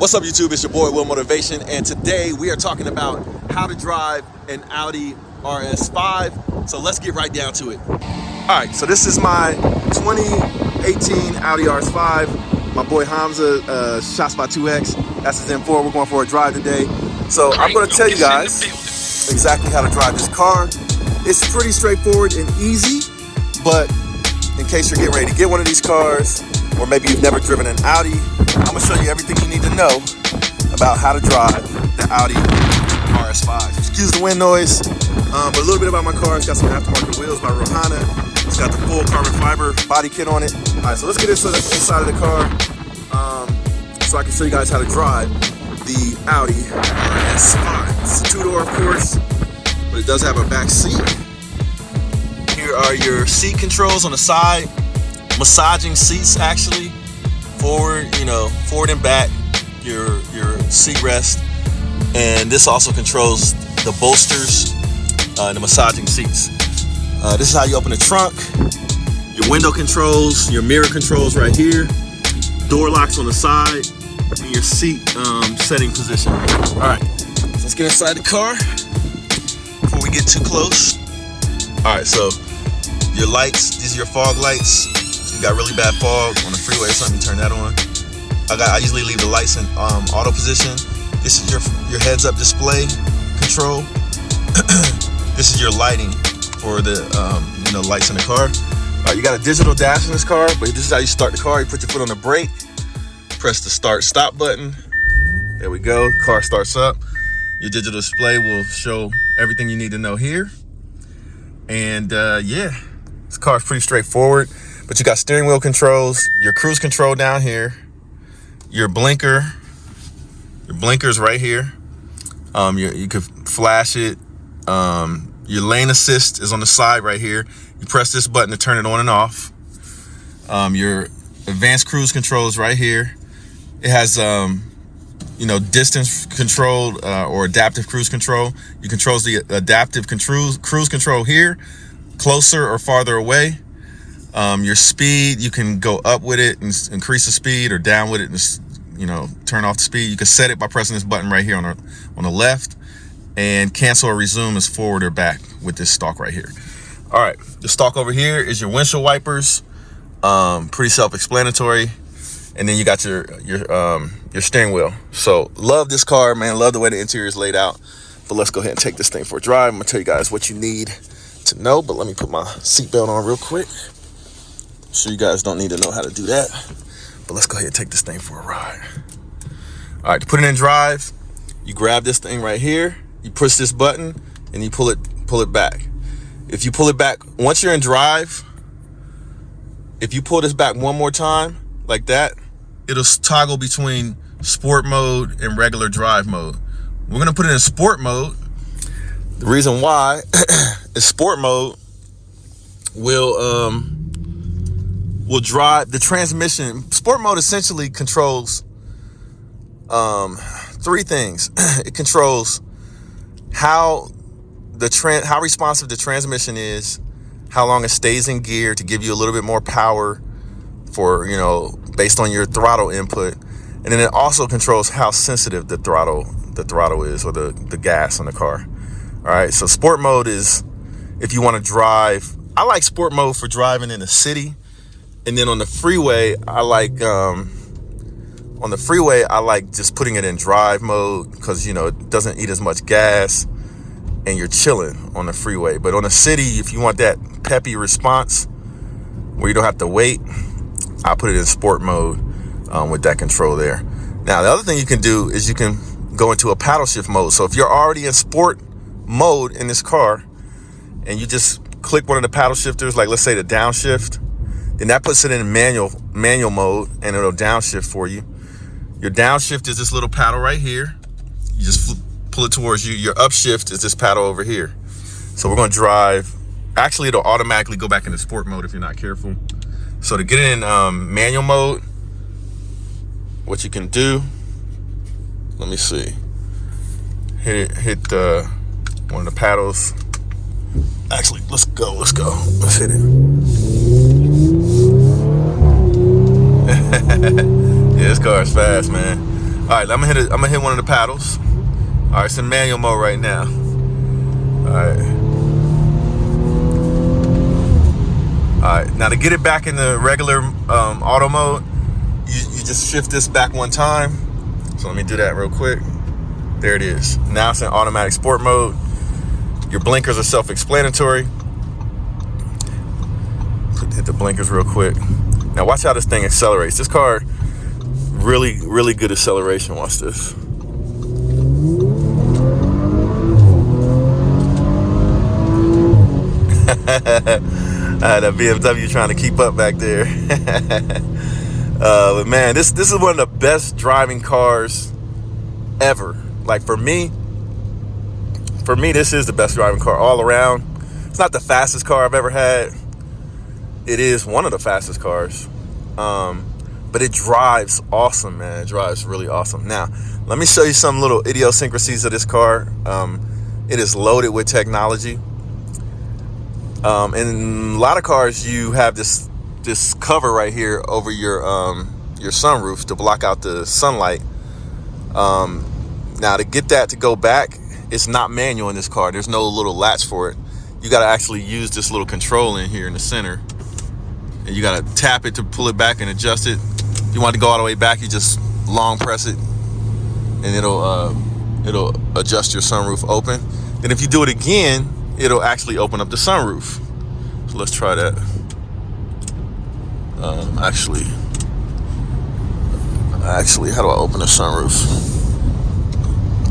What's up, YouTube? It's your boy Will Motivation, and today we are talking about how to drive an Audi RS5. So let's get right down to it. All right, so this is my 2018 Audi RS5. My boy Hamza, Shots by 2X. That's his M4. We're going for a drive today. So I'm going to tell you guys exactly how to drive this car. It's pretty straightforward and easy, but in case you're getting ready to get one of these cars, or maybe you've never driven an Audi, I'm gonna show you everything you need to know about how to drive the Audi RS5. Excuse the wind noise, but a little bit about my car. It's got some aftermarket wheels by Rohana. It's got the full carbon fiber body kit on it. All right, so let's get into the inside of the car so I can show you guys how to drive the Audi RS5. It's a two-door, of course, but it does have a back seat. Here are your seat controls on the side. Massaging seats, actually, forward and back, your seat rest, and this also controls the bolsters and the massaging seats. This is how you open the trunk. Your window controls, your mirror controls right here, door locks on the side, and your seat setting position. All right, so let's get inside the car before we get too close. All right, so your lights, these are your fog lights. Got really bad fog on the freeway or something, turn that on. I usually leave the lights in auto position. This is your heads up display control. This is your lighting for the lights in the car. You got a digital dash in this car, but this is how you start the car. You put your foot on the brake, press the start stop button. There we go, car starts up. Your digital display will show everything you need to know here. And yeah, this car is pretty straightforward. But you got steering wheel controls, your cruise control down here, your blinker's right here. You could flash it. Your lane assist is on the side right here. You press this button to turn it on and off. Your advanced cruise control is right here. It has distance control or adaptive cruise control. You control the adaptive cruise control here, closer or farther away. Your speed, you can go up with it and increase the speed, or down with it and turn off the speed. You can set it by pressing this button right here on the left, and cancel or resume is forward or back with this stalk right here. All right, the stalk over here is your windshield wipers, pretty self-explanatory, and then you got your steering wheel. So love this car, man. Love the way the interior is laid out. But let's go ahead and take this thing for a drive. I'm gonna tell you guys what you need to know, but let me put my seatbelt on real quick. So you guys don't need to know how to do that, but let's go ahead and take this thing for a ride. All right, to put it in drive, you grab this thing right here, you push this button, and you pull it back. If you pull it back, once you're in drive, if you pull this back one more time, like that, it'll toggle between sport mode and regular drive mode. We're gonna put it in sport mode. The reason why is sport mode will drive the transmission. Sport mode essentially controls three things. It controls how responsive the transmission is, how long it stays in gear to give you a little bit more power for based on your throttle input, and then it also controls how sensitive the throttle is, or the gas on the car. All right, so sport mode is if you want to drive. I like sport mode for driving in the city. And then on the freeway, I like just putting it in drive mode, because it doesn't eat as much gas and you're chilling on the freeway. But on the city, if you want that peppy response where you don't have to wait, I put it in sport mode with that control there. Now, the other thing you can do is you can go into a paddle shift mode. So if you're already in sport mode in this car and you just click one of the paddle shifters, like let's say the downshift, then that puts it in manual mode, and it'll downshift for you. Your downshift is this little paddle right here. You just pull it towards you. Your upshift is this paddle over here. So we're going to drive. Actually, it'll automatically go back into sport mode if you're not careful. So to get in manual mode, what you can do, let me see. Hit one of the paddles. Actually, let's go. Let's hit it. Yeah, this car is fast, man. All right, I'm gonna hit one of the paddles. All right, it's in manual mode right now. All right, now to get it back in the regular auto mode, you just shift this back one time. So let me do that real quick. There it is. Now it's in automatic sport mode. Your blinkers are self-explanatory. Hit the blinkers real quick. Now watch how this thing accelerates. This car, really good acceleration. Watch this. I had a BMW trying to keep up back there. But man, this is one of the best driving cars ever. Like for me, this is the best driving car all around. It's not the fastest car I've ever had. It is one of the fastest cars. But it drives awesome, man. It drives really awesome. Now, let me show you some little idiosyncrasies of this car. It is loaded with technology. In a lot of cars, you have this cover right here over your sunroof to block out the sunlight. Now, to get that to go back, it's not manual in this car. There's no little latch for it. You got to actually use this little control in here in the center. And you got to tap it to pull it back and adjust it. If you want to go all the way back, you just long press it, and it'll adjust your sunroof open. Then if you do it again, it'll actually open up the sunroof. So let's try that. Actually, how do I open the sunroof?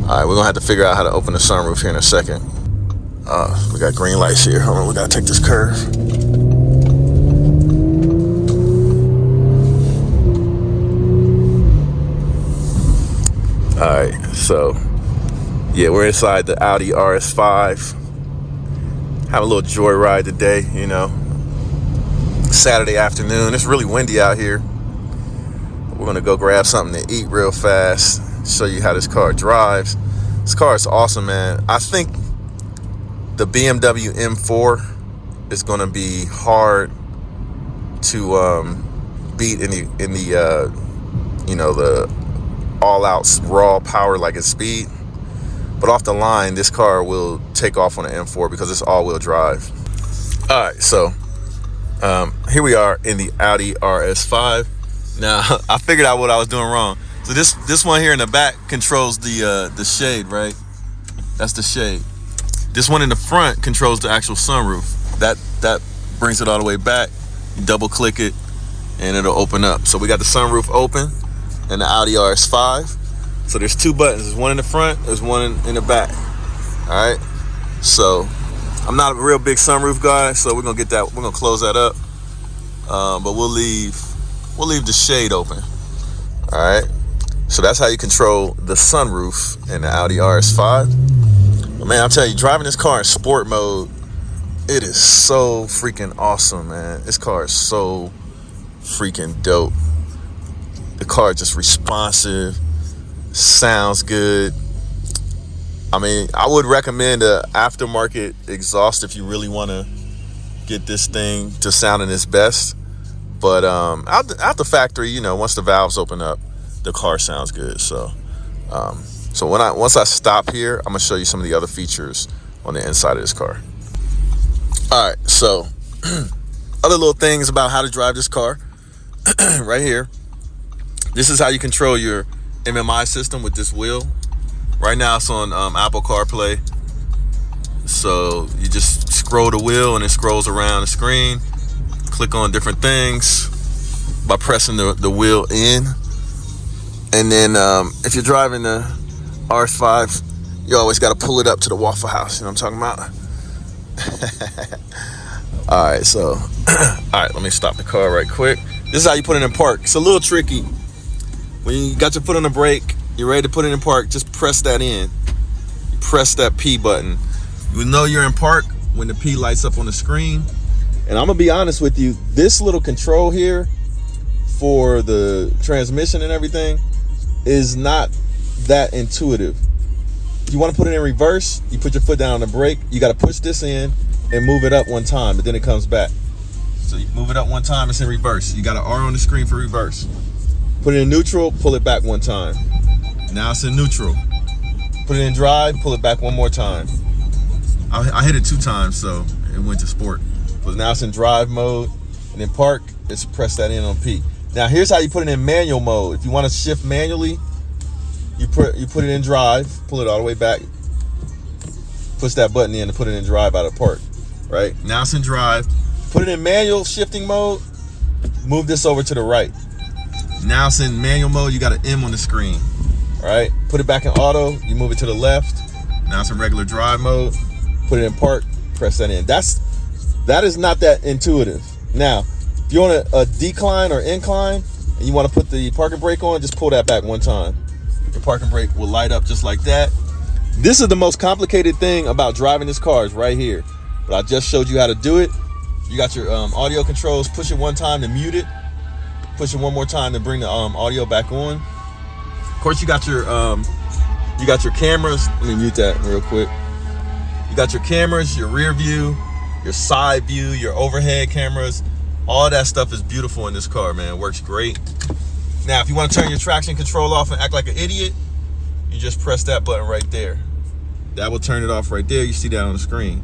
All right, we're gonna have to figure out how to open the sunroof here in a second. We got green lights here. Hold on, we gotta take this curve. All right, so yeah, we're inside the Audi RS5. Have a little joyride today, you know. Saturday afternoon. It's really windy out here. We're gonna go grab something to eat real fast. Show you how this car drives. This car is awesome, man. I think the BMW M4 is gonna be hard to beat in the you know, the all-out raw power like its speed. But off the line, this car will take off on the M4 because it's all-wheel drive. All right, so here we are in the Audi RS5. Now, I figured out what I was doing wrong. So this one here in the back controls the shade, right? That's the shade. This one in the front controls the actual sunroof. That brings it all the way back. You double click it, and it'll open up. So we got the sunroof open in the Audi RS5. So there's two buttons. There's one in the front, there's one in the back. All right. So I'm not a real big sunroof guy, so we're gonna close that up. But we'll leave the shade open. All right. So that's how you control the sunroof in the Audi RS5. But man, I'm telling you, driving this car in sport mode, it is so freaking awesome, man. This car is so freaking dope. The car is just responsive, sounds good. I mean, I would recommend a aftermarket exhaust if you really want to get this thing to sounding its best. But out the factory, you know, once the valves open up, the car sounds good. So once I stop here, I'm gonna show you some of the other features on the inside of this car. All right, so other little things about how to drive this car right here. This is how you control your MMI system with this wheel. Right now it's on Apple CarPlay. So you just scroll the wheel and it scrolls around the screen. Click on different things by pressing the wheel in. And then if you're driving the RS5, you always got to pull it up to the Waffle House. You know what I'm talking about? All right, so all right, let me stop the car right quick. This is how you put it in park. It's a little tricky. When you got your foot on the brake, you're ready to put it in park, just press that in. Press that P button. You know you're in park when the P lights up on the screen. And I'm gonna be honest with you, this little control here for the transmission and everything is not that intuitive. If you want to put it in reverse, you put your foot down on the brake, you got to push this in and move it up one time, but then it comes back. So you move it up one time, it's in reverse. You got an R on the screen for reverse. Put it in neutral, pull it back one time. Now it's in neutral. Put it in drive, pull it back one more time. I hit it 2 times, so it went to sport. But now it's in drive mode, and then park, it's press that in on P. Now here's how you put it in manual mode. If you want to shift manually, you put it in drive, pull it all the way back, push that button in to put it in drive out of park. Right? Now it's in drive. Put it in manual shifting mode, move this over to the right. Now it's in manual mode, you got an M on the screen. All right? Put it back in auto, you move it to the left. Now it's in regular drive mode. Put it in park, press that in. That is not that intuitive. Now, if you want a decline or incline and you want to put the parking brake on, just pull that back one time. The parking brake will light up just like that. This is the most complicated thing about driving this car is right here. But I just showed you how to do it. You got your audio controls. Push it one time to mute it. Push it one more time to bring the audio back on. Of course, you got your cameras. Let me mute that real quick. You got your cameras, your rear view, your side view, your overhead cameras. All that stuff is beautiful in this car, man. It works great. Now, if you want to turn your traction control off and act like an idiot, you just press that button right there. That will turn it off right there. You see that on the screen.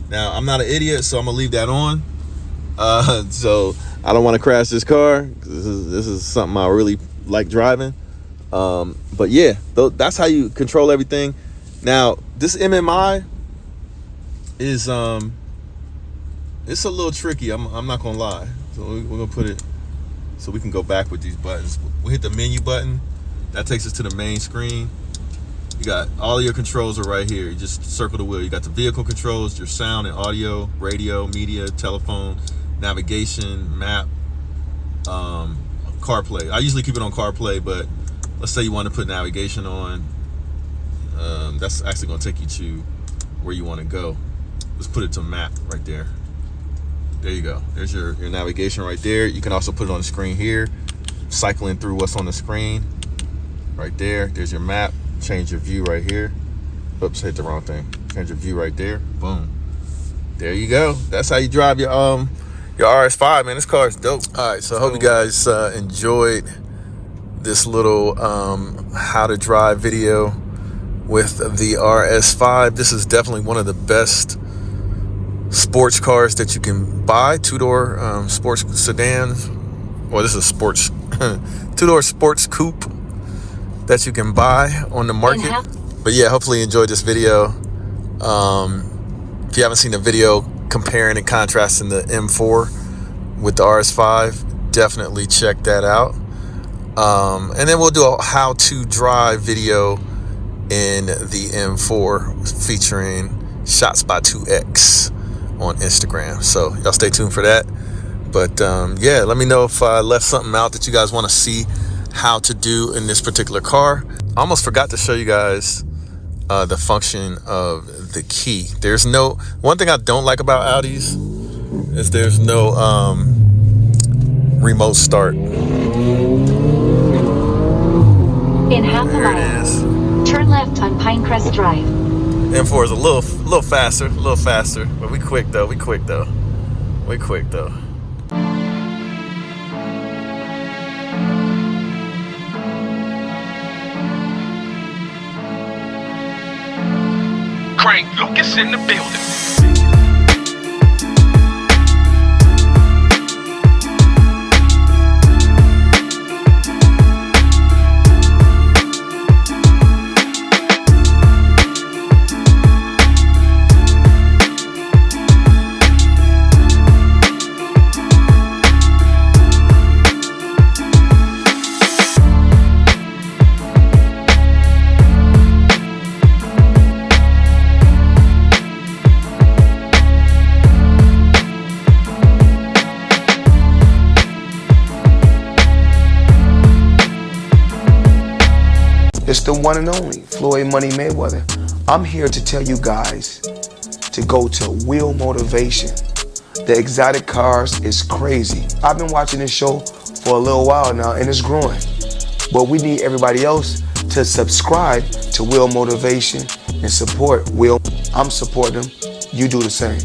Now, I'm not an idiot, so I'm going to leave that on. So I don't want to crash this car. This is something I really like driving. But yeah, that's how you control everything. Now, this MMI is it's a little tricky. I'm not gonna lie. So we're gonna put it so we can go back with these buttons. We hit the menu button. That takes us to the main screen. You got all of your controls are right here. You just circle the wheel. You got the vehicle controls, your sound and audio, radio, media, telephone, navigation, map, CarPlay. I usually keep it on CarPlay, but let's say you want to put navigation on. That's actually going to take you to where you want to go. Let's put it to map right there. There you go. There's your navigation right there. You can also put it on the screen here, cycling through what's on the screen right there. There's your map. Change your view right here. Oops, hit the wrong thing. Change your view right there. Boom. There you go. That's how you drive your RS5, man. This car is dope. All right, so I hope you guys enjoyed this little how to drive video with the RS5. This is definitely one of the best sports cars that you can buy. Two-door sports sedans. Well, this is sports two-door sports coupe that you can buy on the market. But yeah, hopefully you enjoyed this video. If you haven't seen the video comparing and contrasting the M4 with the RS5, definitely check that out. And then we'll do a how to drive video in the M4 featuring shots by 2X on Instagram. So y'all stay tuned for that. But yeah, let me know if I left something out that you guys want to see how to do in this particular car. I almost forgot to show you guys the function of the key. There's no, one thing I don't like about Audis is there's no remote start. In half a mile, turn left on Pinecrest Drive. M4 is a little faster, but we quick though. Crank Lucas in the building. It's the one and only Floyd Money Mayweather. I'm here to tell you guys to go to Wheel Motivation. The exotic cars is crazy. I've been watching this show for a little while now and it's growing. But we need everybody else to subscribe to Wheel Motivation and support Will. I'm supporting them. You do the same.